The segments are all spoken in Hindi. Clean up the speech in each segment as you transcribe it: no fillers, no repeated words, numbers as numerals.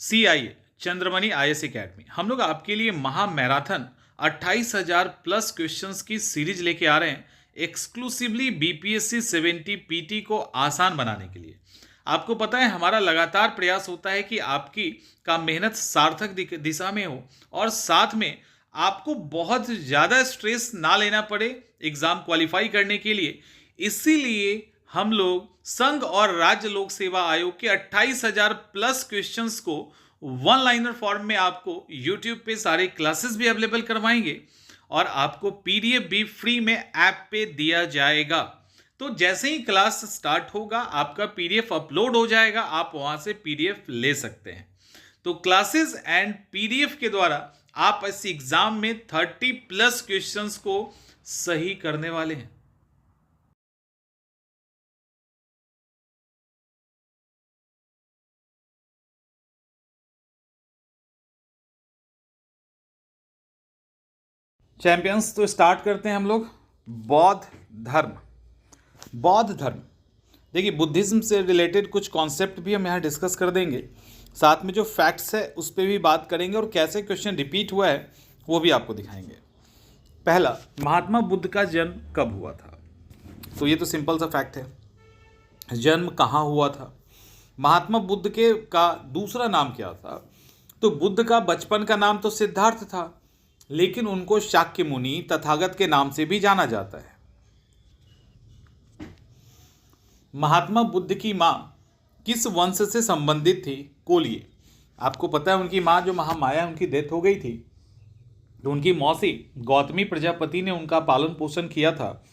CIA चंद्रमणि IAS एकेडमी हम लोग आपके लिए महा मैराथन 28,000 प्लस क्वेश्चंस की सीरीज लेके आ रहे हैं एक्सक्लूसिवली BPSC 70 PT को आसान बनाने के लिए। आपको पता है हमारा लगातार प्रयास होता है कि आपकी का मेहनत सार्थक दिशा में हो और साथ में आपको बहुत ज़्यादा स्ट्रेस ना लेना पड़े एग्ज़ाम क्वालिफाई करने के लिए। इसीलिए हम लोग संघ और राज्य लोक सेवा आयोग के 28,000 प्लस क्वेश्चंस को वन लाइनर फॉर्म में आपको यूट्यूब पे सारे क्लासेस भी अवेलेबल करवाएंगे और आपको PDF भी फ्री में ऐप पे दिया जाएगा। तो जैसे ही क्लास स्टार्ट होगा आपका PDF अपलोड हो जाएगा, आप वहां से PDF ले सकते हैं। तो क्लासेस एंड PDF के द्वारा आप इस एग्जाम में 30 प्लस क्वेश्चंस को सही करने वाले हैं। चैंपियंस, तो स्टार्ट करते हैं हम लोग। बौद्ध धर्म। बौद्ध धर्म, देखिए बुद्धिज्म से रिलेटेड कुछ कॉन्सेप्ट भी हम यहाँ डिस्कस कर देंगे, साथ में जो फैक्ट्स है उस पर भी बात करेंगे और कैसे क्वेश्चन रिपीट हुआ है वो भी आपको दिखाएंगे। पहला, महात्मा बुद्ध का जन्म कब हुआ था? तो ये तो सिंपल सा फैक्ट है। जन्म कहाँ हुआ था? महात्मा बुद्ध के का दूसरा नाम क्या था? तो बुद्ध का बचपन का नाम तो सिद्धार्थ था, लेकिन उनको शाक्य मुनि तथागत के नाम से भी जाना जाता है। महात्मा बुद्ध की मां किस वंश से संबंधित थी? कोलिये। आपको पता है उनकी मां जो महामाया, उनकी डेथ हो गई थी, तो उनकी मौसी गौतमी प्रजापति ने उनका पालन पोषण किया था।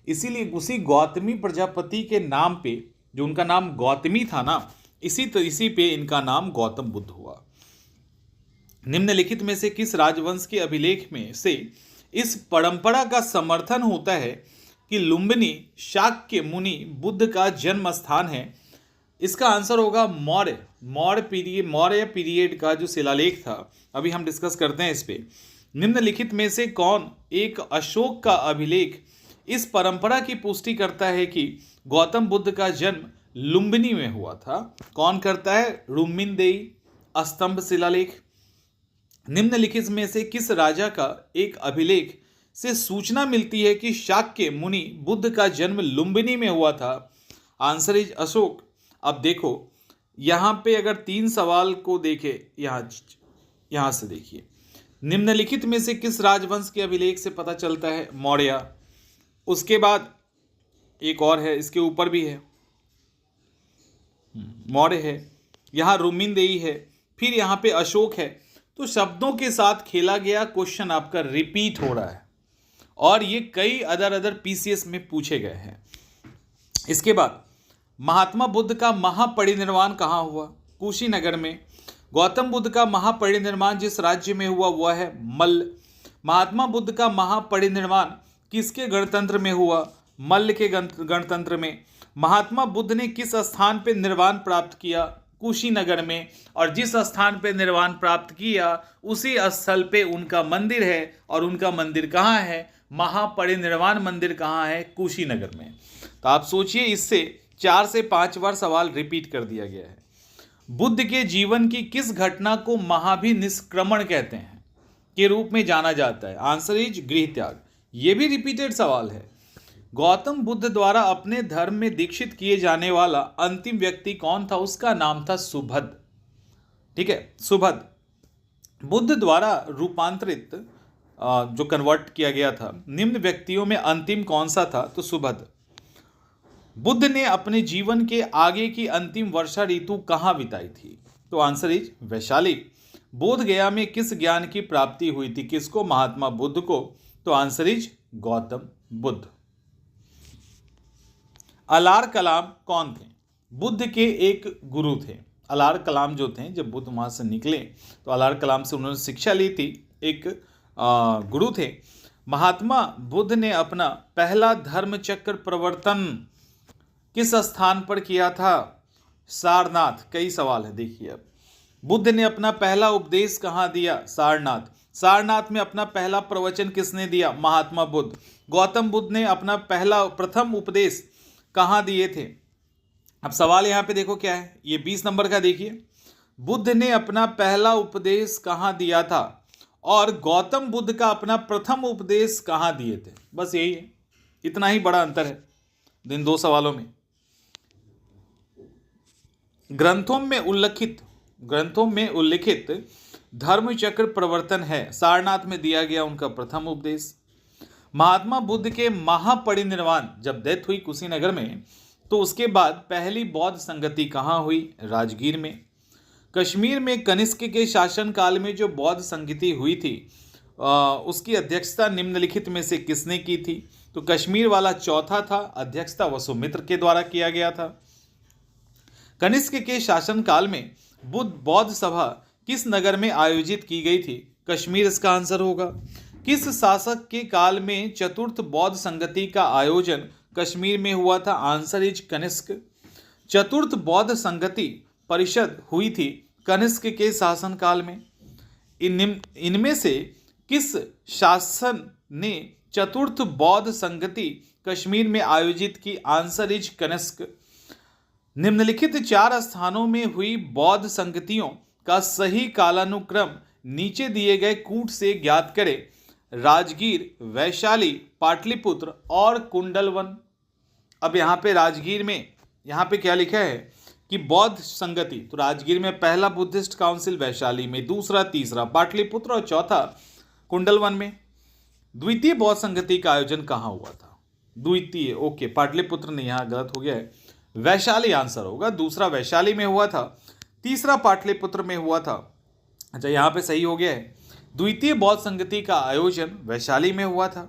इसीलिए उसी गौतमी प्रजापति के नाम पे, जो उनका नाम गौतमी था ना, इसी पे इनका नाम गौतम बुद्ध हुआ। निम्नलिखित में से किस राजवंश के अभिलेख में से इस परंपरा का समर्थन होता है कि लुम्बिनी शाक्य मुनि बुद्ध का जन्म स्थान है? इसका आंसर होगा मौर्य। मौर्य पीरियड का जो शिलालेख था, अभी हम डिस्कस करते हैं इस पे। निम्नलिखित में से कौन एक अशोक का अभिलेख इस परंपरा की पुष्टि करता है कि गौतम बुद्ध का जन्म लुम्बिनी में हुआ था? कौन करता है? रुम्मिनदेई स्तंभ शिलालेख। निम्नलिखित में से किस राजा का एक अभिलेख से सूचना मिलती है कि शाक्य मुनि बुद्ध का जन्म लुम्बिनी में हुआ था? Answer is Ashok. अब देखो यहाँ पे अगर 3 सवाल को देखे, यहाँ से देखिए, निम्नलिखित में से किस राजवंश के अभिलेख से पता चलता है? मौर्य। उसके बाद एक और है, इसके ऊपर भी है, मौर्य है, यहाँ रुम्मिनदेई है, फिर यहाँ पे अशोक है। तो शब्दों के साथ खेला गया क्वेश्चन आपका रिपीट हो रहा है और ये कई अदर PCS में पूछे गए हैं। इसके बाद महात्मा बुद्ध का महापरिनिर्वाण कहाँ हुआ? कुशीनगर में। गौतम बुद्ध का महापरिनिर्वाण जिस राज्य में हुआ वह है मल्ल। महात्मा बुद्ध का महापरिनिर्वाण किसके गणतंत्र में हुआ? मल्ल के गणतंत्र में। महात्मा बुद्ध ने किस स्थान पर निर्वाण प्राप्त किया? कुशीनगर में। और जिस स्थान पे निर्वाण प्राप्त किया उसी स्थल पे उनका मंदिर है, और उनका मंदिर कहाँ है? महापरिनिर्वाण मंदिर कहाँ है? कुशीनगर में। तो आप सोचिए, इससे 4 से 5 बार सवाल रिपीट कर दिया गया है। बुद्ध के जीवन की किस घटना को महाभिनिष्क्रमण कहते हैं के रूप में जाना जाता है? आंसर इज गृह त्याग। ये भी रिपीटेड सवाल है। गौतम बुद्ध द्वारा अपने धर्म में दीक्षित किए जाने वाला अंतिम व्यक्ति कौन था? उसका नाम था सुभद। ठीक है, सुभद। बुद्ध द्वारा रूपांतरित जो कन्वर्ट किया गया था, निम्न व्यक्तियों में अंतिम कौन सा था? तो सुभद। बुद्ध ने अपने जीवन के आगे की अंतिम वर्षा ऋतु कहाँ बिताई थी? तो आंसर इज वैशाली। बोध गया में किस ज्ञान की प्राप्ति हुई थी? किसको? महात्मा बुद्ध को। तो आंसर इज गौतम बुद्ध। अलार कलाम कौन थे? बुद्ध के एक गुरु थे। अलार कलाम जो थे, जब बुद्ध वहाँ से निकले तो अलार कलाम से उन्होंने शिक्षा ली थी, एक गुरु थे। महात्मा बुद्ध ने अपना पहला धर्म चक्र प्रवर्तन किस स्थान पर किया था? सारनाथ। कई सवाल है, देखिए अब। बुद्ध ने अपना पहला उपदेश कहाँ दिया? सारनाथ। सारनाथ में अपना पहला प्रवचन किसने दिया? महात्मा बुद्ध। गौतम बुद्ध ने अपना प्रथम उपदेश कहाँ दिए थे? अब सवाल यहाँ पे देखो क्या है, ये 20 नंबर का देखिए। बुद्ध ने अपना पहला उपदेश कहाँ दिया था और गौतम बुद्ध का अपना प्रथम उपदेश कहाँ दिए थे। बस यही है, इतना ही बड़ा अंतर है इन दो सवालों में। ग्रंथों में उल्लिखित धर्म चक्र प्रवर्तन है, सारनाथ में दिया गया उनका प्रथम उपदेश। महात्मा बुद्ध के महापरिनिर्वाण जब डेथ हुई कुशीनगर में, तो उसके बाद पहली बौद्ध संगति कहाँ हुई? राजगीर में। कश्मीर में कनिष्क के शासन काल में जो बौद्ध संगति हुई थी उसकी अध्यक्षता निम्नलिखित में से किसने की थी? तो कश्मीर वाला चौथा था, अध्यक्षता वसुमित्र के द्वारा किया गया था। कनिष्क के शासन काल में बौद्ध सभा किस नगर में आयोजित की गई थी? कश्मीर इसका आंसर होगा। किस शासक के काल में चतुर्थ बौद्ध संगति का आयोजन कश्मीर में हुआ था? Answer is Kanishka. चतुर्थ बौद्ध संगति परिषद हुई थी कनिष्क के शासन काल में। इनमें से किस शासन ने चतुर्थ बौद्ध संगति कश्मीर में आयोजित की? Answer is Kanishka. निम्नलिखित 4 स्थानों में हुई बौद्ध संगतियों का सही कालानुक्रम नीचे दिए गए कूट से ज्ञात करें। राजगीर, वैशाली, पाटलिपुत्र और कुंडलवन। अब यहाँ पे राजगीर में यहाँ पे क्या लिखा है कि बौद्ध संगति, तो राजगीर में पहला बुद्धिस्ट काउंसिल, वैशाली में दूसरा, तीसरा पाटलिपुत्र और चौथा कुंडलवन में। द्वितीय बौद्ध संगति का आयोजन कहाँ हुआ था? द्वितीय, ओके, पाटलिपुत्र नहीं, यहाँ गलत हो गया है, वैशाली आंसर होगा। दूसरा वैशाली में हुआ था, तीसरा पाटलिपुत्र में हुआ था। अच्छा, यहाँ पे सही हो गया है। द्वितीय बौद्ध संगति का आयोजन वैशाली में हुआ था।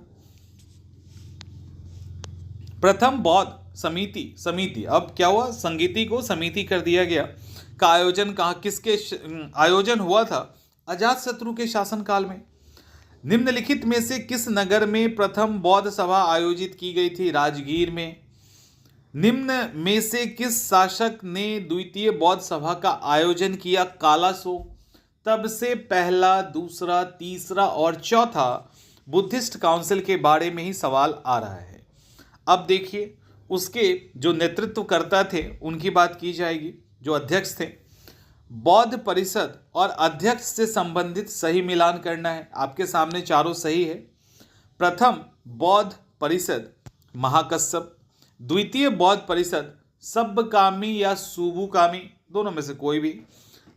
प्रथम बौद्ध समिति, अब क्या हुआ? संगीति को समिति कर दिया गया। का आयोजन कहाँ, किसके आयोजन हुआ था? अजातशत्रु के शासनकाल में। निम्नलिखित में से किस नगर में प्रथम बौद्ध सभा आयोजित की गई थी? राजगीर में। निम्न में से किस शासक ने द्वितीय बौद्ध सभा का आयोजन किया? कालाशोक। तब से पहला, दूसरा, तीसरा और चौथा बुद्धिस्ट काउंसिल के बारे में ही सवाल आ रहा है। अब देखिए, उसके जो नेतृत्वकर्ता थे उनकी बात की जाएगी, जो अध्यक्ष थे। बौद्ध परिषद और अध्यक्ष से संबंधित सही मिलान करना है। आपके सामने चारों सही है। प्रथम बौद्ध परिषद महाकश्यप, द्वितीय बौद्ध परिषद सब्बकामी या सुबुकामी, दोनों में से कोई भी।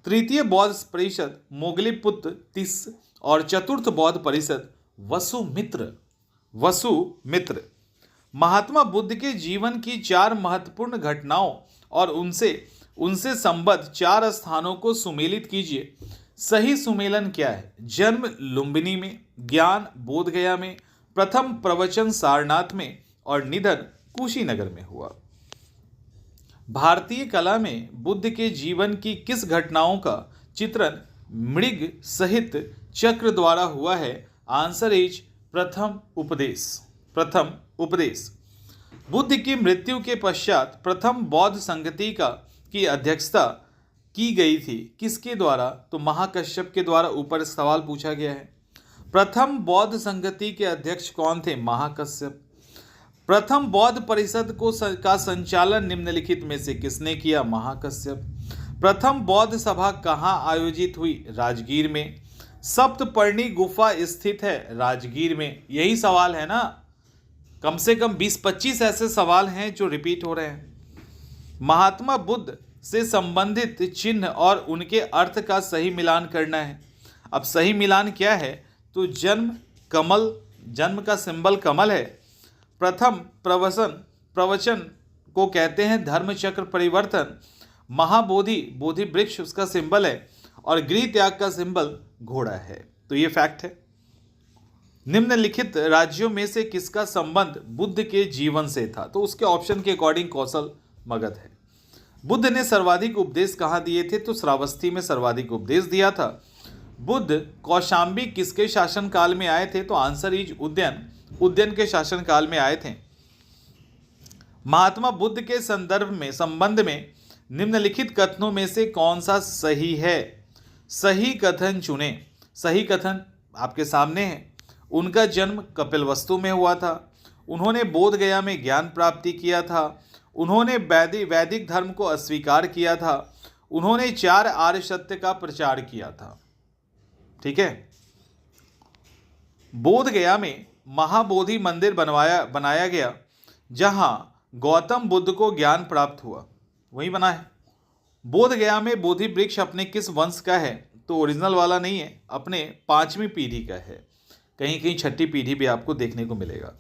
तृतीय बौद्ध परिषद मोगलीपुत्र तिस और चतुर्थ बौद्ध परिषद वसुमित्र। महात्मा बुद्ध के जीवन की 4 महत्वपूर्ण घटनाओं और उनसे संबद्ध 4 स्थानों को सुमेलित कीजिए। सही सुमेलन क्या है? जन्म लुम्बिनी में, ज्ञान बोधगया में, प्रथम प्रवचन सारनाथ में और निधन कुशीनगर में हुआ। भारतीय कला में बुद्ध के जीवन की किस घटनाओं का चित्रण मृग सहित चक्र द्वारा हुआ है? आंसर इज प्रथम उपदेश। बुद्ध की मृत्यु के पश्चात प्रथम बौद्ध संगति की अध्यक्षता की गई थी किसके द्वारा? तो महाकश्यप के द्वारा। ऊपर सवाल पूछा गया है। प्रथम बौद्ध संगति के अध्यक्ष कौन थे? महाकश्यप। प्रथम बौद्ध परिषद का संचालन निम्नलिखित में से किसने किया? महाकश्यप। प्रथम बौद्ध सभा कहाँ आयोजित हुई? राजगीर में। सप्तपर्णी गुफा स्थित है राजगीर में। यही सवाल है ना, कम से कम 20-25 ऐसे सवाल हैं जो रिपीट हो रहे हैं। महात्मा बुद्ध से संबंधित चिन्ह और उनके अर्थ का सही मिलान करना है। अब सही मिलान क्या है? तो जन्म का सिंबल कमल है। प्रथम प्रवचन को कहते हैं धर्म चक्र परिवर्तन। बोधि वृक्ष उसका सिंबल है और गृह त्याग का सिंबल घोड़ा है। तो ये फैक्ट है। निम्नलिखित राज्यों में से किसका संबंध बुद्ध के जीवन से था? तो उसके ऑप्शन के अकॉर्डिंग कौशल मगध है। बुद्ध ने सर्वाधिक उपदेश कहाँ दिए थे? तो श्रावस्ती में सर्वाधिक उपदेश दिया था। बुद्ध कौशाम्बी किसके शासन काल में आए थे? तो आंसर इज उद्यन के शासन काल में आए थे। महात्मा बुद्ध के संबंध में निम्नलिखित कथनों में से कौन सा सही है? सही कथन चुने। सही कथन आपके सामने है। उनका जन्म कपिलवस्तु में हुआ था। उन्होंने बोधगया में ज्ञान प्राप्ति किया था। उन्होंने वैदिक धर्म को अस्वीकार किया था। उन्होंने 4 आर्य सत्य का प्रचार किया था। ठीक है। बोध गया में महाबोधि मंदिर बनाया गया, जहां गौतम बुद्ध को ज्ञान प्राप्त हुआ, वही बना है। बोध गया में बोधि वृक्ष अपने किस वंश का है? तो ओरिजिनल वाला नहीं है, अपने 5वीं पीढ़ी का है। कहीं कहीं 6ठी पीढ़ी भी आपको देखने को मिलेगा।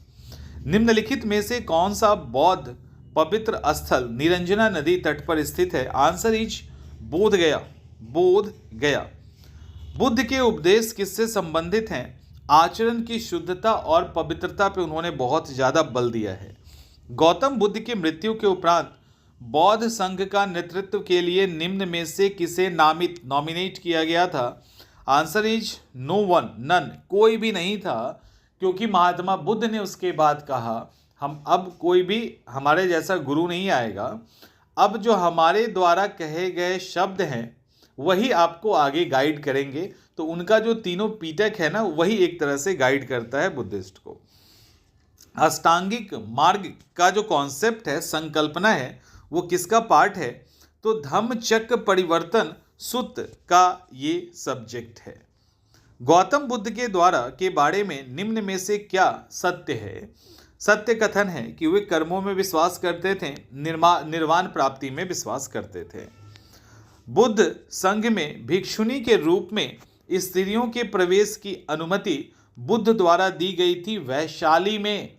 निम्नलिखित में से कौन सा बौद्ध पवित्र स्थल निरंजना नदी तट पर स्थित है? आंसर इज बोध गया। बोध गया। बुद्ध के उपदेश किससे संबंधित हैं? आचरण की शुद्धता और पवित्रता पे उन्होंने बहुत ज्यादा बल दिया है। गौतम बुद्ध की मृत्यु के उपरांत बौद्ध संघ का नेतृत्व के लिए निम्न में से किसे नॉमिनेट किया गया था? Answer is no one, none, कोई भी नहीं था, क्योंकि महात्मा बुद्ध ने उसके बाद कहा हम अब कोई भी हमारे जैसा गुरु नहीं आएगा, अब जो हमारे द्वारा कहे गए शब्द हैं वही आपको आगे गाइड करेंगे। तो उनका जो तीनों पीटक है ना, वही एक तरह से गाइड करता है बुद्धिस्ट को। अष्टांगिक मार्ग का जो कॉन्सेप्ट है, संकल्पना है, वो किसका पार्ट है? तो धम्मचक्र परिवर्तन सूत्र का ये सब्जेक्ट है। गौतम बुद्ध के द्वारा के बारे में निम्न में से क्या सत्य है? सत्य कथन है कि वे कर्मों में विश्वास करते थे, निर्वाण प्राप्ति में विश्वास करते थे। बुद्ध संघ में भिक्षुनी के रूप में स्त्रियों के प्रवेश की अनुमति बुद्ध द्वारा दी गई थी वैशाली में।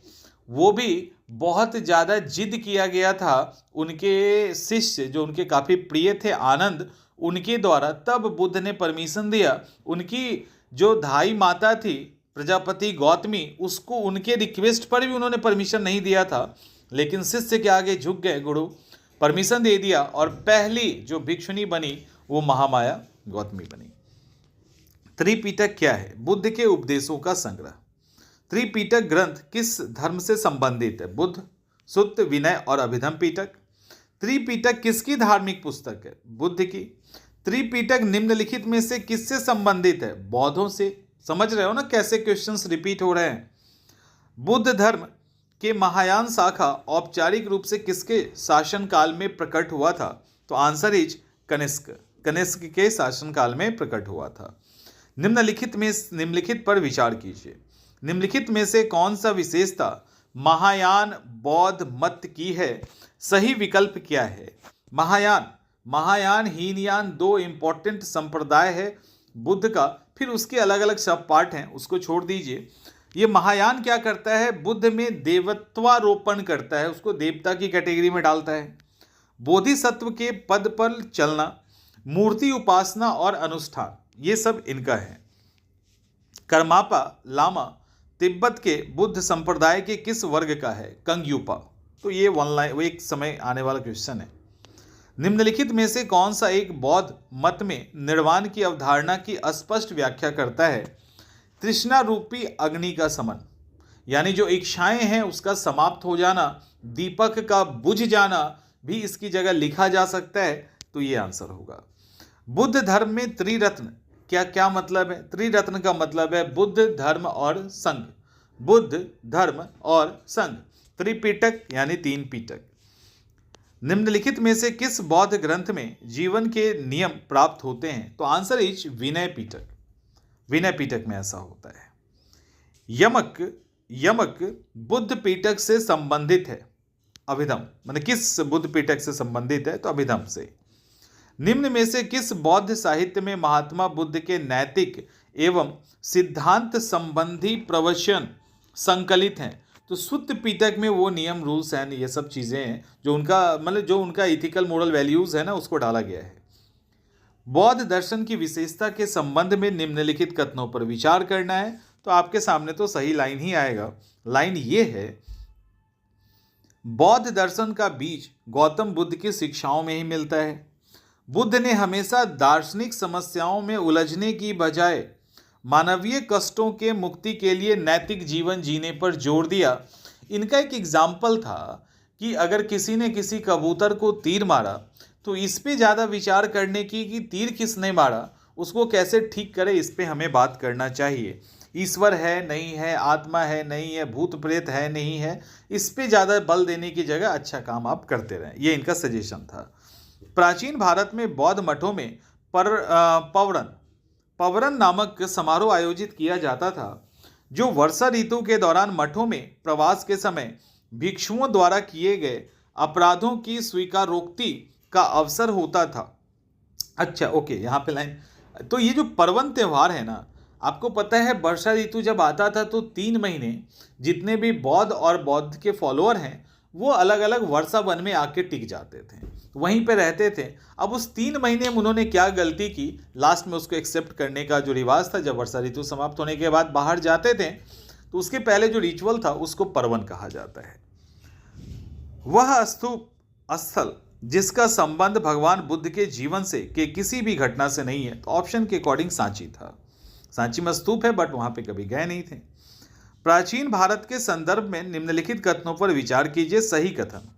वो भी बहुत ज़्यादा जिद किया गया था उनके शिष्य जो उनके काफ़ी प्रिय थे, आनंद, उनके द्वारा, तब बुद्ध ने परमिशन दिया। उनकी जो धाई माता थी प्रजापति गौतमी, उसको उनके रिक्वेस्ट पर भी उन्होंने परमिशन नहीं दिया था, लेकिन शिष्य के आगे झुक गए, गुरु परमिशन दे दिया, और पहली जो भिक्षुनी बनी वो महामाया गौतमी बनी। त्रिपिटक क्या है? बुद्ध के उपदेशों का संग्रह। त्रिपिटक ग्रंथ किस धर्म से संबंधित है? बुद्ध, सुत्त, विनय और अभिधम पिटक। त्रिपिटक किसकी धार्मिक पुस्तक है? बुद्ध की। त्रिपिटक निम्नलिखित में से किससे संबंधित है? बौद्धों से। समझ रहे हो ना कैसे क्वेश्चंस रिपीट हो रहे हैं। बुद्ध धर्म के महायान शाखा औपचारिक रूप से किसके शासनकाल में प्रकट हुआ था? तो आंसर इज कनिष्क के शासनकाल में प्रकट हुआ था। निम्नलिखित पर विचार कीजिए। निम्नलिखित में से कौन सा विशेषता महायान बौद्ध मत की है? सही विकल्प क्या है? महायान हीनयान 2 इंपॉर्टेंट संप्रदाय है बुद्ध का, फिर उसके अलग अलग सब पार्ट हैं, उसको छोड़ दीजिए। ये महायान क्या करता है? बुद्ध में देवत्वारोपण करता है, उसको देवता की कैटेगरी में डालता है। बोधिसत्व के पद पर चलना, मूर्ति उपासना और अनुष्ठान, ये सब इनका है। कर्मापा लामा तिब्बत के बुद्ध संप्रदाय के किस वर्ग का है? कंग्यूपा। तो ये वो एक समय आने वाला क्वेश्चन है। निम्नलिखित में से कौन सा एक बौद्ध मत में निर्वाण की अवधारणा की स्पष्ट व्याख्या करता है? तृष्णा रूपी अग्नि का समन, यानी जो इच्छाएं हैं उसका समाप्त हो जाना, दीपक का बुझ जाना भी इसकी जगह लिखा जा सकता है। तो ये आंसर होगा। बुद्ध धर्म में त्रिरत्न क्या मतलब है? त्रिरत्न का मतलब है बुद्ध, धर्म और संघ। बुद्ध, धर्म और संघ। त्रिपिटक यानी 3 पिटक। निम्नलिखित में से किस बौद्ध ग्रंथ में जीवन के नियम प्राप्त होते हैं? तो आंसर इज विनय पिटक। विनय पिटक में ऐसा होता है। यमक बुद्ध पिटक से संबंधित है। अभिधम मतलब किस बुद्ध पिटक से संबंधित है? तो अभिधम से। निम्न में से किस बौद्ध साहित्य में महात्मा बुद्ध के नैतिक एवं सिद्धांत संबंधी प्रवचन संकलित हैं? तो सुत्त पिटक में वो नियम, रूल्स एंड ये सब चीज़ें हैं जो उनका इथिकल मोरल वैल्यूज़ है ना, उसको डाला गया है। बौद्ध दर्शन की विशेषता के संबंध में निम्नलिखित कथनों पर विचार करना है। तो आपके सामने तो सही लाइन ही आएगा। लाइन ये है, बौद्ध दर्शन का बीज गौतम बुद्ध की शिक्षाओं में ही मिलता है। बुद्ध ने हमेशा दार्शनिक समस्याओं में उलझने की बजाय मानवीय कष्टों के मुक्ति के लिए नैतिक जीवन जीने पर जोर दिया। इनका एक एग्जाम्पल था कि अगर किसी ने किसी कबूतर को तीर मारा तो इस पे ज़्यादा विचार करने की कि तीर किसने मारा, उसको कैसे ठीक करे, इस पे हमें बात करना चाहिए। ईश्वर है नहीं है, आत्मा है नहीं है, भूत प्रेत है नहीं है, इस पे ज़्यादा बल देने की जगह अच्छा काम आप करते रहें। ये इनका सजेशन था। प्राचीन भारत में बौद्ध मठों में पवरन नामक समारोह आयोजित किया जाता था, जो वर्षा ऋतु के दौरान मठों में प्रवास के समय भिक्षुओं द्वारा किए गए अपराधों की स्वीकारोक्ति का अवसर होता था। अच्छा, ओके, यहाँ पे लाइन। तो ये जो पर्वन त्योहार है ना, आपको पता है वर्षा ऋतु जब आता था तो 3 महीने जितने भी बौद्ध और बौद्ध के फॉलोअर हैं वो अलग अलग वर्षा वन में आके टिक जाते थे, वहीं पे रहते थे। अब उस 3 महीने में उन्होंने क्या गलती की, लास्ट में उसको एक्सेप्ट करने का जो रिवाज था, जब वर्षा ऋतु समाप्त होने के बाद बाहर जाते थे तो उसके पहले जो रिचुअल था उसको पर्वन कहा जाता है। वह स्तूप स्थल जिसका संबंध भगवान बुद्ध के जीवन से के किसी भी घटना से नहीं है, तो ऑप्शन के अकॉर्डिंग सांची था। सांची में स्तूप है बट वहां पे कभी गए नहीं थे। प्राचीन भारत के संदर्भ में निम्नलिखित कथनों पर विचार कीजिए। सही कथन,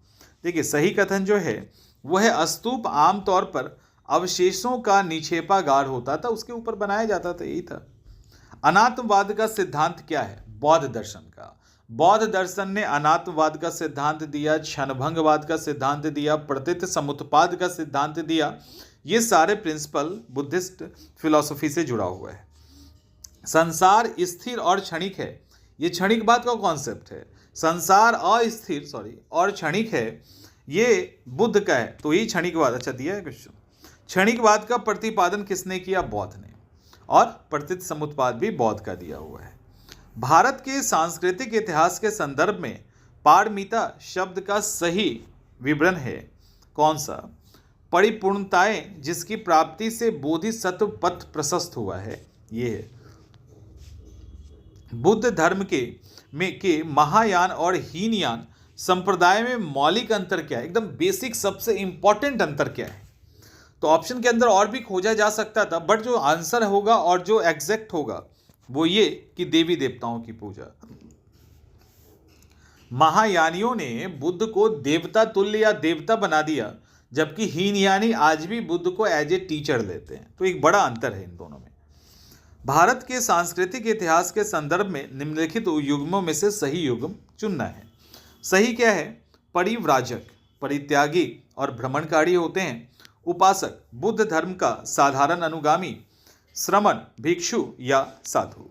देखिए सही कथन जो है वो है स्तूप आमतौर पर अवशेषों का निक्षेपागार होता था, उसके ऊपर बनाया जाता था, यही था। अनात्मवाद का सिद्धांत क्या है? बौद्ध दर्शन का। बौद्ध दर्शन ने अनात्मवाद का सिद्धांत दिया, क्षणभंगवाद का सिद्धांत दिया, प्रतीत समुत्पाद का सिद्धांत दिया। ये सारे प्रिंसिपल बुद्धिस्ट फिलॉसफी से जुड़ा हुआ है। संसार स्थिर और क्षणिक है, ये क्षणिकवाद का कॉन्सेप्ट है। संसार अस्थिर और क्षणिक है, ये बुद्ध का है, तो ये क्षणिकवाद। अच्छा, दिया है क्वेश्चन। क्षणिकवाद का प्रतिपादन किसने किया? बौद्ध ने। और प्रतीत समुत्पाद भी बौद्ध का दिया हुआ है। भारत के सांस्कृतिक इतिहास के संदर्भ में पारमिता शब्द का सही विवरण है कौन सा? परिपूर्णताएं जिसकी प्राप्ति से बोधिसत्व पथ प्रशस्त हुआ है, ये है। बुद्ध धर्म के महायान और हीनयान संप्रदाय में मौलिक अंतर क्या है? एकदम बेसिक सबसे इंपॉर्टेंट अंतर क्या है? तो ऑप्शन के अंदर और भी खोजा जा सकता था, बट जो आंसर होगा और जो एग्जैक्ट होगा वो ये कि देवी देवताओं की पूजा। महायानियों ने बुद्ध को देवता तुल्य या देवता बना दिया, जबकि हीनयानी आज भी बुद्ध को एज ए टीचर लेते हैं। तो एक बड़ा अंतर है इन दोनों में। भारत के सांस्कृतिक इतिहास के संदर्भ में निम्नलिखित युग्मों में से सही युग्म चुनना है। सही क्या है? परिव्राजक, परित्यागी और भ्रमणकारी होते हैं। उपासक, बुद्ध धर्म का साधारण अनुगामी, श्रमण, भिक्षु या साधु।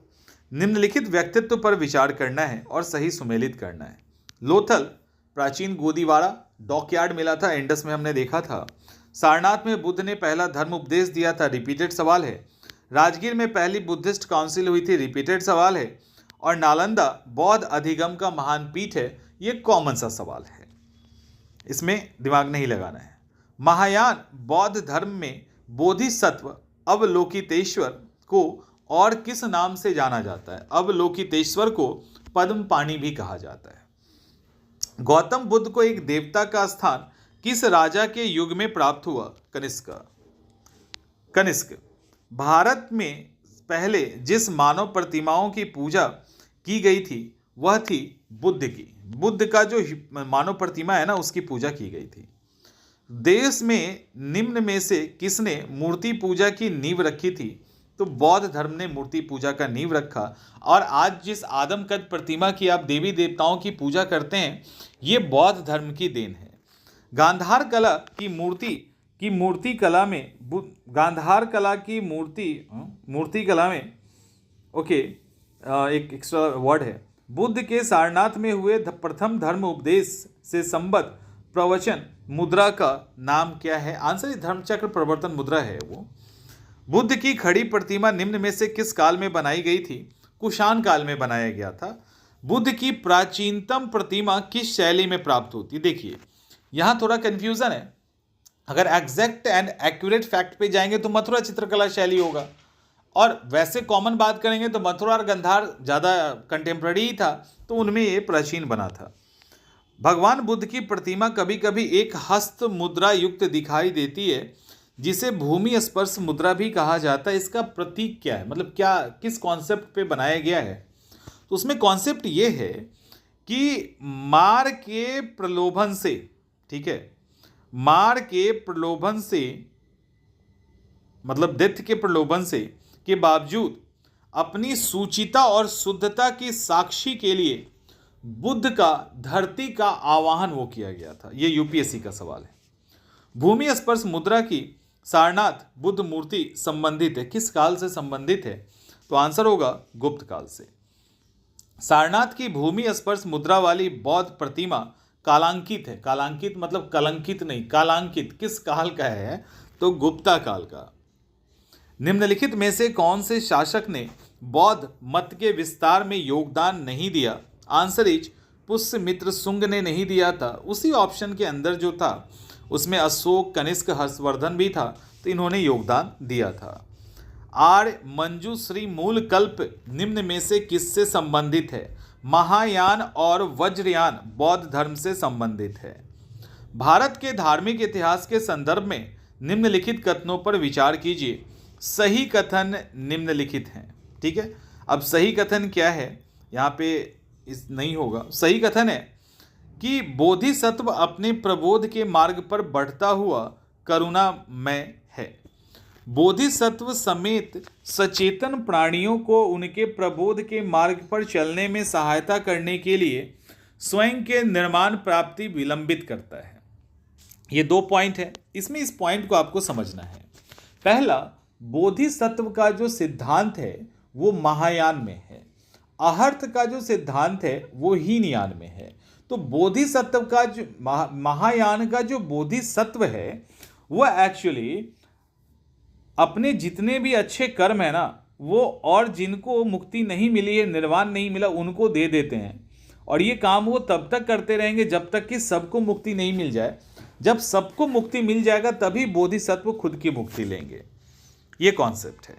निम्नलिखित व्यक्तित्व पर विचार करना है और सही सुमेलित करना है। लोथल, प्राचीन गोदीवाड़ा डॉकयार्ड मिला था, इंडस में हमने देखा था। सारनाथ में बुद्ध ने पहला धर्म उपदेश दिया था, रिपीटेड सवाल है। राजगीर में पहली बुद्धिस्ट काउंसिल हुई थी, रिपीटेड सवाल है। और नालंदा बौद्ध अधिगम का महान पीठ है, ये कॉमन सा सवाल है, इसमें दिमाग नहीं लगाना है। महायान बौद्ध धर्म में बोधिसत्व अवलोकितेश्वर को और किस नाम से जाना जाता है? अवलोकितेश्वर को पद्मपाणि भी कहा जाता है। गौतम बुद्ध को एक देवता का स्थान किस राजा के युग में प्राप्त हुआ? कनिष्क। भारत में पहले जिस मानव प्रतिमाओं की पूजा की गई थी वह थी बुद्ध की। बुद्ध का जो मानव प्रतिमा है ना, उसकी पूजा की गई थी। देश में निम्न में से किसने मूर्ति पूजा की नींव रखी थी? तो बौद्ध धर्म ने मूर्ति पूजा का नींव रखा। और आज जिस आदमकद प्रतिमा की आप देवी देवताओं की पूजा करते हैं, ये बौद्ध धर्म की देन है। गांधार कला की मूर्ति कला में गांधार कला की मूर्ति कला में एक एक्स्ट्रा वर्ड है। बुद्ध के सारनाथ में हुए प्रथम धर्म उपदेश से संबद्ध प्रवचन मुद्रा का नाम क्या है? आंसर धर्मचक्र प्रवर्तन मुद्रा है वो। बुद्ध की खड़ी प्रतिमा निम्न में से किस काल में बनाई गई थी? कुषाण काल में बनाया गया था। बुद्ध की प्राचीनतम प्रतिमा किस शैली में प्राप्त होती? देखिए यहाँ थोड़ा कंफ्यूजन है। अगर एग्जैक्ट एंड एक्यूरेट फैक्ट पे जाएंगे तो मथुरा चित्रकला शैली होगा, और वैसे कॉमन बात करेंगे तो मथुरा और गांधार ज़्यादा कंटेम्प्रेरी ही था, तो उनमें ये प्राचीन बना था। भगवान बुद्ध की प्रतिमा कभी कभी एक हस्त मुद्रा युक्त दिखाई देती है, जिसे भूमि स्पर्श मुद्रा भी कहा जाता है। इसका प्रतीक क्या है? मतलब क्या किस कॉन्सेप्ट पे बनाया गया है? तो उसमें कॉन्सेप्ट ये है कि मार के प्रलोभन से, ठीक है, मार के प्रलोभन से मतलब डेथ के प्रलोभन से के बावजूद अपनी सूचिता और शुद्धता की साक्षी के लिए बुद्ध का धरती का आवाहन वो किया गया था। ये यूपीएससी का सवाल है। भूमि स्पर्श मुद्रा की सारनाथ बुद्ध मूर्ति संबंधित है, किस काल से संबंधित है? तो आंसर होगा गुप्त काल से। सारनाथ की भूमि स्पर्श मुद्रा वाली बौद्ध प्रतिमा कालांकित है, कालांकित मतलब कलंकित नहीं, कालांकित किस काल का है? तो गुप्ता काल का। निम्नलिखित में से कौन से शासक ने बौद्ध मत के विस्तार में योगदान नहीं दिया? आंसर इज पुष्यमित्र शुंग ने नहीं दिया था। उसी ऑप्शन के अंदर जो था उसमें अशोक, कनिष्क, हर्षवर्धन भी था, तो इन्होंने योगदान दिया था। आर्य मंजूश्री मूल कल्प निम्न में से किससे संबंधित है? महायान और वज्रयान बौद्ध धर्म से संबंधित है। भारत के धार्मिक इतिहास के संदर्भ में निम्नलिखित कथनों पर विचार कीजिए। सही कथन निम्नलिखित हैं। ठीक है, अब सही कथन क्या है? यहाँ पे इस नहीं होगा। सही कथन है कि बोधिसत्व अपने प्रबोध के मार्ग पर बढ़ता हुआ करुणामय है। बोधिसत्व समेत सचेतन प्राणियों को उनके प्रबोध के मार्ग पर चलने में सहायता करने के लिए स्वयं के निर्माण प्राप्ति विलंबित करता है। ये 2 पॉइंट है, इसमें इस पॉइंट को आपको समझना है। पहला, बोधिसत्व का जो सिद्धांत है वो महायान में है, अहर्थ का जो सिद्धांत है वो हीनयान में है। तो बोधिसत्व का जो महायान का जो बोधिसत्व है वो एक्चुअली अपने जितने भी अच्छे कर्म है ना वो, और जिनको मुक्ति नहीं मिली है, निर्वाण नहीं मिला, उनको दे देते हैं। और ये काम वो तब तक करते रहेंगे जब तक कि सबको मुक्ति नहीं मिल जाए। जब सबको मुक्ति मिल जाएगा तभी बोधिसत्व खुद की मुक्ति लेंगे। ये कॉन्सेप्ट है।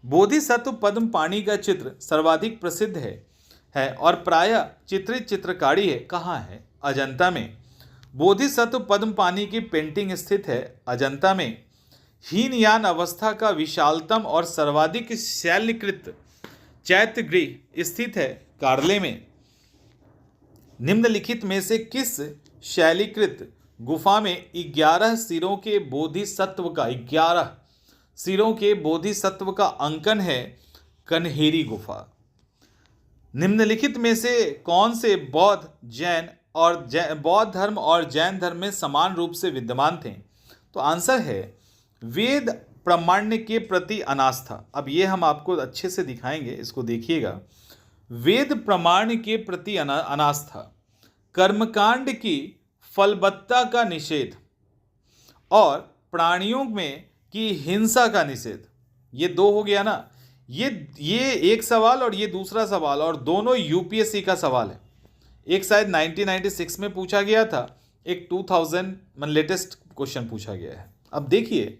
बोधिसत्व पद्म पाणि का चित्र सर्वाधिक प्रसिद्ध है और प्रायः चित्रित चित्रकारी है। कहाँ है? अजंता में। बोधिसत्व पद्म पाणि की पेंटिंग स्थित है अजंता में। हीनयान अवस्था का विशालतम और सर्वाधिक शैलीकृत चैत्यगृह स्थित है कार्ले में। निम्नलिखित में से किस शैलीकृत गुफा में 11 सिरों के बोधिसत्व का 11 सिरों के बोधिसत्व का अंकन है? कन्हेरी गुफा। निम्नलिखित में से कौन से बौद्ध बौद्ध धर्म और जैन धर्म में समान रूप से विद्यमान थे? तो आंसर है वेद प्रामाण्य के प्रति अनास्था। अब ये हम आपको अच्छे से दिखाएंगे, इसको देखिएगा। वेद प्रमाण के प्रति अनास्था, कर्मकांड की फलबत्ता का निषेध और प्राणियों में की हिंसा का निषेध। ये 2 हो गया ना। ये एक सवाल और ये दूसरा सवाल, और दोनों यूपीएससी का सवाल है। एक शायद 1996 में पूछा गया था, एक 2000 में लेटेस्ट क्वेश्चन पूछा गया है। अब देखिए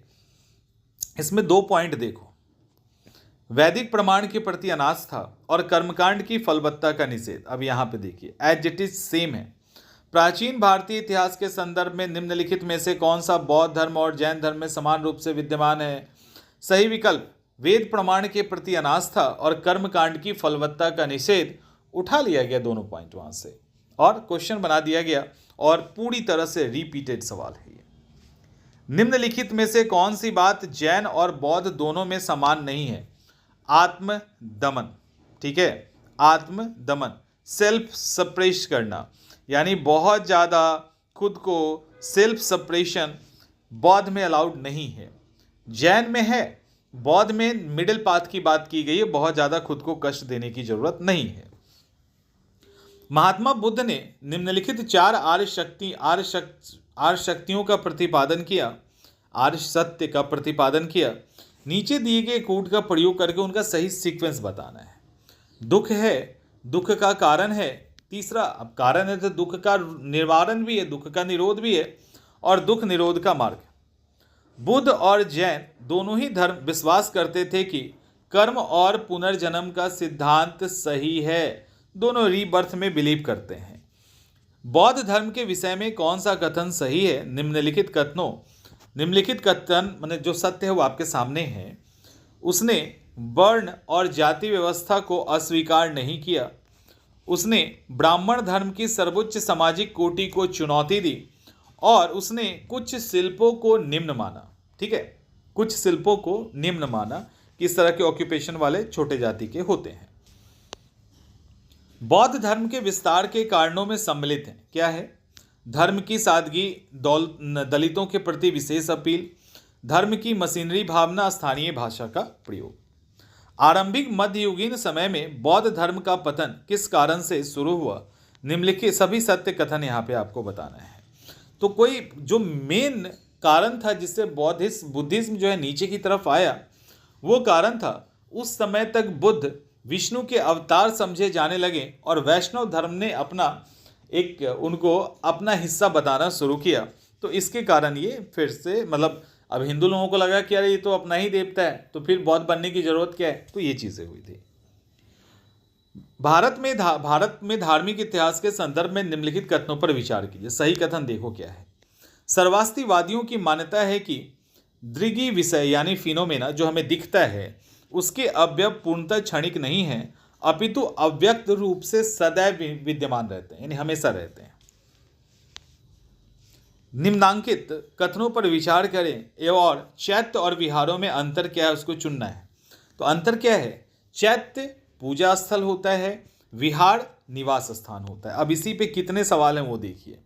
इसमें 2 पॉइंट देखो। वैदिक प्रमाण के प्रति अनास्था और कर्मकांड की फलबत्ता का निषेध। अब यहाँ पे देखिए एज इट इज सेम है। प्राचीन भारतीय इतिहास के संदर्भ में निम्नलिखित में से कौन सा बौद्ध धर्म और जैन धर्म में समान रूप से विद्यमान है? सही विकल्प वेद प्रमाण के प्रति अनास्था और कर्मकांड की फलवत्ता का निषेध। उठा लिया गया दोनों पॉइंट वहां से और क्वेश्चन बना दिया गया, और पूरी तरह से रिपीटेड सवाल है ये। निम्नलिखित में से कौन सी बात जैन और बौद्ध दोनों में समान नहीं है? आत्मदमन। ठीक है, आत्मदमन, सेल्फ सप्रेस करना, यानी बहुत ज़्यादा खुद को सेल्फ सप्रेशन बौद्ध में अलाउड नहीं है, जैन में है। बौद्ध में मिडिल पाथ की बात की गई है, बहुत ज़्यादा खुद को कष्ट देने की जरूरत नहीं है। महात्मा बुद्ध ने निम्नलिखित 4 आर्य शक्तियों का प्रतिपादन किया, आर्य सत्य का प्रतिपादन किया। नीचे दिए गए कूट का प्रयोग करके उनका सही सीक्वेंस बताना है। दुख है, दुख का कारण है। तीसरा, अब कारण है तो दुख का निवारण भी है, दुख का निरोध भी है, और दुख निरोध का मार्ग। बुद्ध और जैन दोनों ही धर्म विश्वास करते थे कि कर्म और पुनर्जन्म का सिद्धांत सही है। दोनों रीबर्थ में बिलीव करते हैं। बौद्ध धर्म के विषय में कौन सा कथन सही है? निम्नलिखित कथन माने जो सत्य है वो आपके सामने है। उसने वर्ण और जाति व्यवस्था को अस्वीकार नहीं किया। उसने ब्राह्मण धर्म की सर्वोच्च सामाजिक कोटि को चुनौती दी, और उसने कुछ शिल्पों को निम्न माना। ठीक है, कुछ शिल्पों को निम्न माना, किस तरह के ऑक्यूपेशन वाले छोटे जाति के होते हैं। बौद्ध धर्म के विस्तार के कारणों में सम्मिलित हैं। क्या है? धर्म की सादगी, दलितों के प्रति विशेष अपील, धर्म की मशीनरी भावना, स्थानीय भाषा का प्रयोग। आरंभिक मध्ययुगीन समय में बौद्ध धर्म का पतन किस कारण से शुरू हुआ, निम्नलिखित सभी सत्य कथन यहाँ पे आपको बताना है। तो कोई जो मेन कारण था जिससे बुद्धिज्म जो है नीचे की तरफ आया, वो कारण था उस समय तक बुद्ध विष्णु के अवतार समझे जाने लगे और वैष्णव धर्म ने उनको अपना हिस्सा बताना शुरू किया। तो इसके कारण ये फिर से अब हिंदू लोगों को लगा कि अरे ये तो अपना ही देवता है, तो फिर बौद्ध बनने की जरूरत क्या है। तो ये चीजें हुई थी। भारत में धार्मिक इतिहास के संदर्भ में निम्नलिखित कथनों पर विचार कीजिए। सही कथन देखो क्या है। सर्वास्तिवादियों की मान्यता है कि दृग्गी विषय यानी फिनोमेना जो हमें दिखता है उसके अवयव पूर्णतः क्षणिक नहीं है, अपितु अव्यक्त रूप से सदैव विद्यमान रहते हैं, यानी हमेशा रहते हैं। निम्नांकित कथनों पर विचार करें और चैत्य और विहारों में अंतर क्या है उसको चुनना है। तो अंतर क्या है? चैत्य पूजा स्थल होता है, विहार निवास स्थान होता है। अब इसी पे कितने सवाल हैं वो देखिए।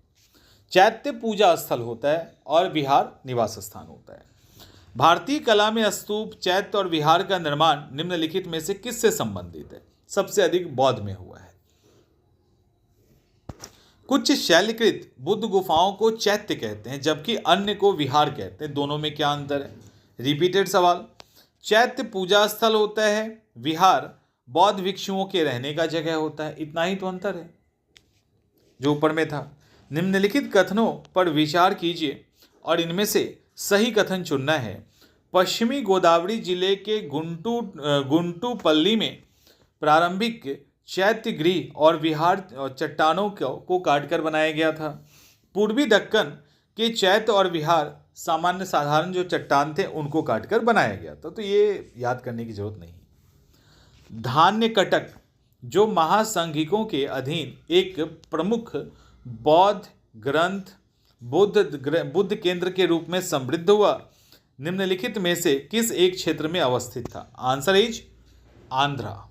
चैत्य पूजा स्थल होता है और विहार निवास स्थान होता है। भारतीय कला में स्तूप, चैत्य और विहार का निर्माण निम्नलिखित में से किससे संबंधित है? सबसे अधिक बौद्ध में हुआ है। कुछ शैलकृत बुद्ध गुफाओं को चैत्य कहते हैं जबकि अन्य को विहार कहते हैं। दोनों में क्या अंतर है? रिपीटेड सवाल। चैत्य पूजा स्थल होता है, विहार बौद्ध भिक्षुओं के रहने का जगह होता है। इतना ही तो अंतर है जो ऊपर में था। निम्नलिखित कथनों पर विचार कीजिए और इनमें से सही कथन चुनना है। पश्चिमी गोदावरी जिले के गुंटूपल्ली में प्रारंभिक चैत्य गृह और विहार चट्टानों को काटकर बनाया गया था। पूर्वी दक्कन के चैत्य और विहार साधारण जो चट्टान थे उनको काटकर बनाया गया था। तो ये याद करने की जरूरत नहीं। धान्य कटक जो महासंघिकों के अधीन एक प्रमुख बौद्ध ग्रंथ बुद्ध केंद्र के रूप में समृद्ध हुआ, निम्नलिखित में से किस एक क्षेत्र में अवस्थित था? Answer is Andhra.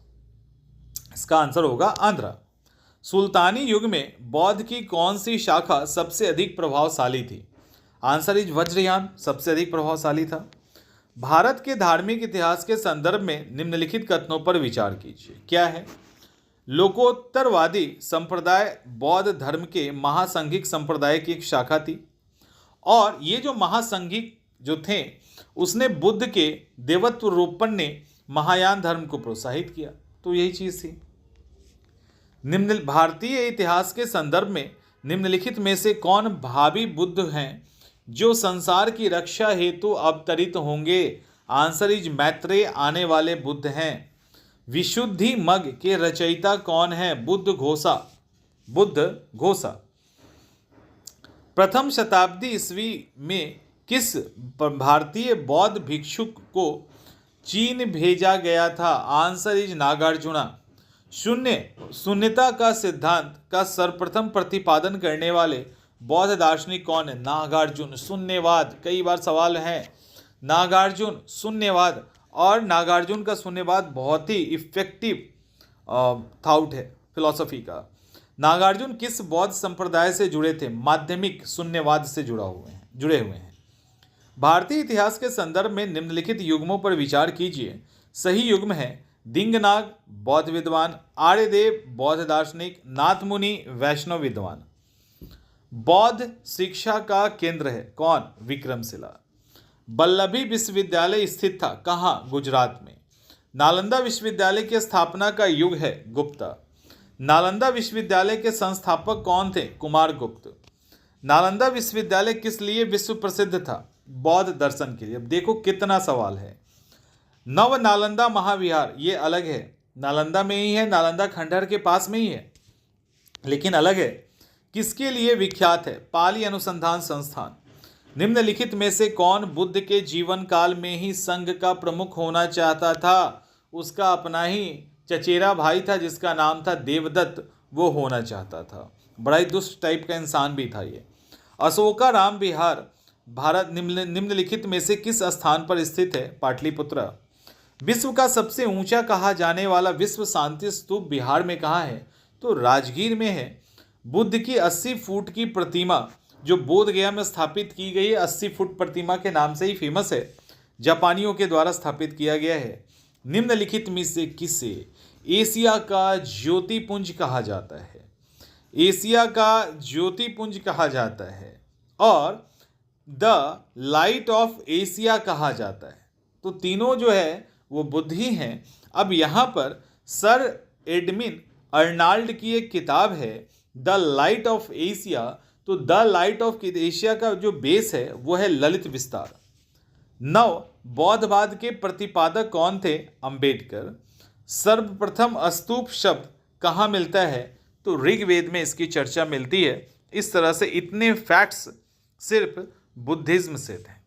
इसका आंसर होगा आंध्रा। सुल्तानी युग में बौद्ध की कौन सी शाखा सबसे अधिक प्रभावशाली थी? आंसर इज वज्रयान सबसे अधिक प्रभावशाली था। भारत के धार्मिक इतिहास के संदर्भ में निम्नलिखित कथनों पर विचार कीजिए। क्या है? लोकोत्तरवादी संप्रदाय बौद्ध धर्म के महासंघिक संप्रदाय की एक शाखा थी और ये जो महासंघिक जो थे उसने बुद्ध के देवत्व रोपण ने महायान धर्म को प्रोत्साहित किया। तो यही चीज थी। भारतीय इतिहास के संदर्भ में निम्नलिखित में से कौन भावी बुद्ध हैं जो संसार की रक्षा हेतु अवतरित होंगे? आंसर इज मैत्रेय आने वाले बुद्ध हैं। विशुद्धि मग के रचयिता कौन है? बुद्ध घोषा। प्रथम शताब्दी ईस्वी में किस भारतीय बौद्ध भिक्षुक को चीन भेजा गया था? Answer is Nagarjuna. शून्यता का सिद्धांत का सर्वप्रथम प्रतिपादन करने वाले बौद्ध दार्शनिक कौन है? नागार्जुन। शून्यवाद कई बार सवाल है। नागार्जुन शून्यवाद, और नागार्जुन का शून्यवाद बहुत ही इफेक्टिव थॉट है फिलॉसफी का। नागार्जुन किस बौद्ध संप्रदाय से जुड़े थे? माध्यमिक शून्यवाद से जुड़े हुए हैं। भारतीय इतिहास के संदर्भ में निम्नलिखित युग्मों पर विचार कीजिए। सही युग्म है दिंगनाग बौद्ध विद्वान, आर्यदेव बौद्ध दार्शनिक, नाथमुनि वैष्णव विद्वान। बौद्ध शिक्षा का केंद्र है कौन? विक्रमशिला। वल्लभी विश्वविद्यालय स्थित था कहाँ? गुजरात में। नालंदा विश्वविद्यालय की स्थापना का युग है गुप्ता। नालंदा विश्वविद्यालय के संस्थापक कौन थे? कुमार गुप्त। नालंदा विश्वविद्यालय किस लिए विश्व प्रसिद्ध था? बौद्ध दर्शन के लिए। अब देखो कितना सवाल है। नव नालंदा महाविहार ये अलग है, नालंदा में ही है, नालंदा खंडहर के पास में ही है, लेकिन अलग है। किसके लिए विख्यात है? पाली अनुसंधान संस्थान। निम्नलिखित में से कौन बुद्ध के जीवन काल में ही संघ का प्रमुख होना चाहता था? उसका अपना ही चचेरा भाई था जिसका नाम था देवदत्त, वो होना चाहता था। बड़ा ही दुष्ट टाइप का इंसान भी था ये। अशोका राम विहार भारत निम्नलिखित में से किस स्थान पर स्थित है? पाटलिपुत्र। विश्व का सबसे ऊंचा कहा जाने वाला विश्व शांति स्तूप बिहार में कहाँ है? तो राजगीर में है। बुद्ध की 80 फुट की प्रतिमा जो बोध गया में स्थापित की गई है, 80 फुट प्रतिमा के नाम से ही फेमस है, जापानियों के द्वारा स्थापित किया गया है। निम्नलिखित में से किसे एशिया का ज्योतिपुंज कहा जाता है? एशिया का ज्योतिपुंज कहा जाता है और द लाइट ऑफ एशिया कहा जाता है। तो तीनों जो है वो बुद्ध ही हैं। अब यहाँ पर सर एडमिन अर्नाल्ड की एक किताब है द लाइट ऑफ एशिया। तो द लाइट ऑफ एशिया का जो बेस है वो है ललित विस्तार। नव बौद्धवाद के प्रतिपादक कौन थे? अंबेडकर। सर्वप्रथम स्तूप शब्द कहाँ मिलता है? तो ऋग्वेद में इसकी चर्चा मिलती है। इस तरह से इतने फैक्ट्स सिर्फ बुद्धिज्म से थे।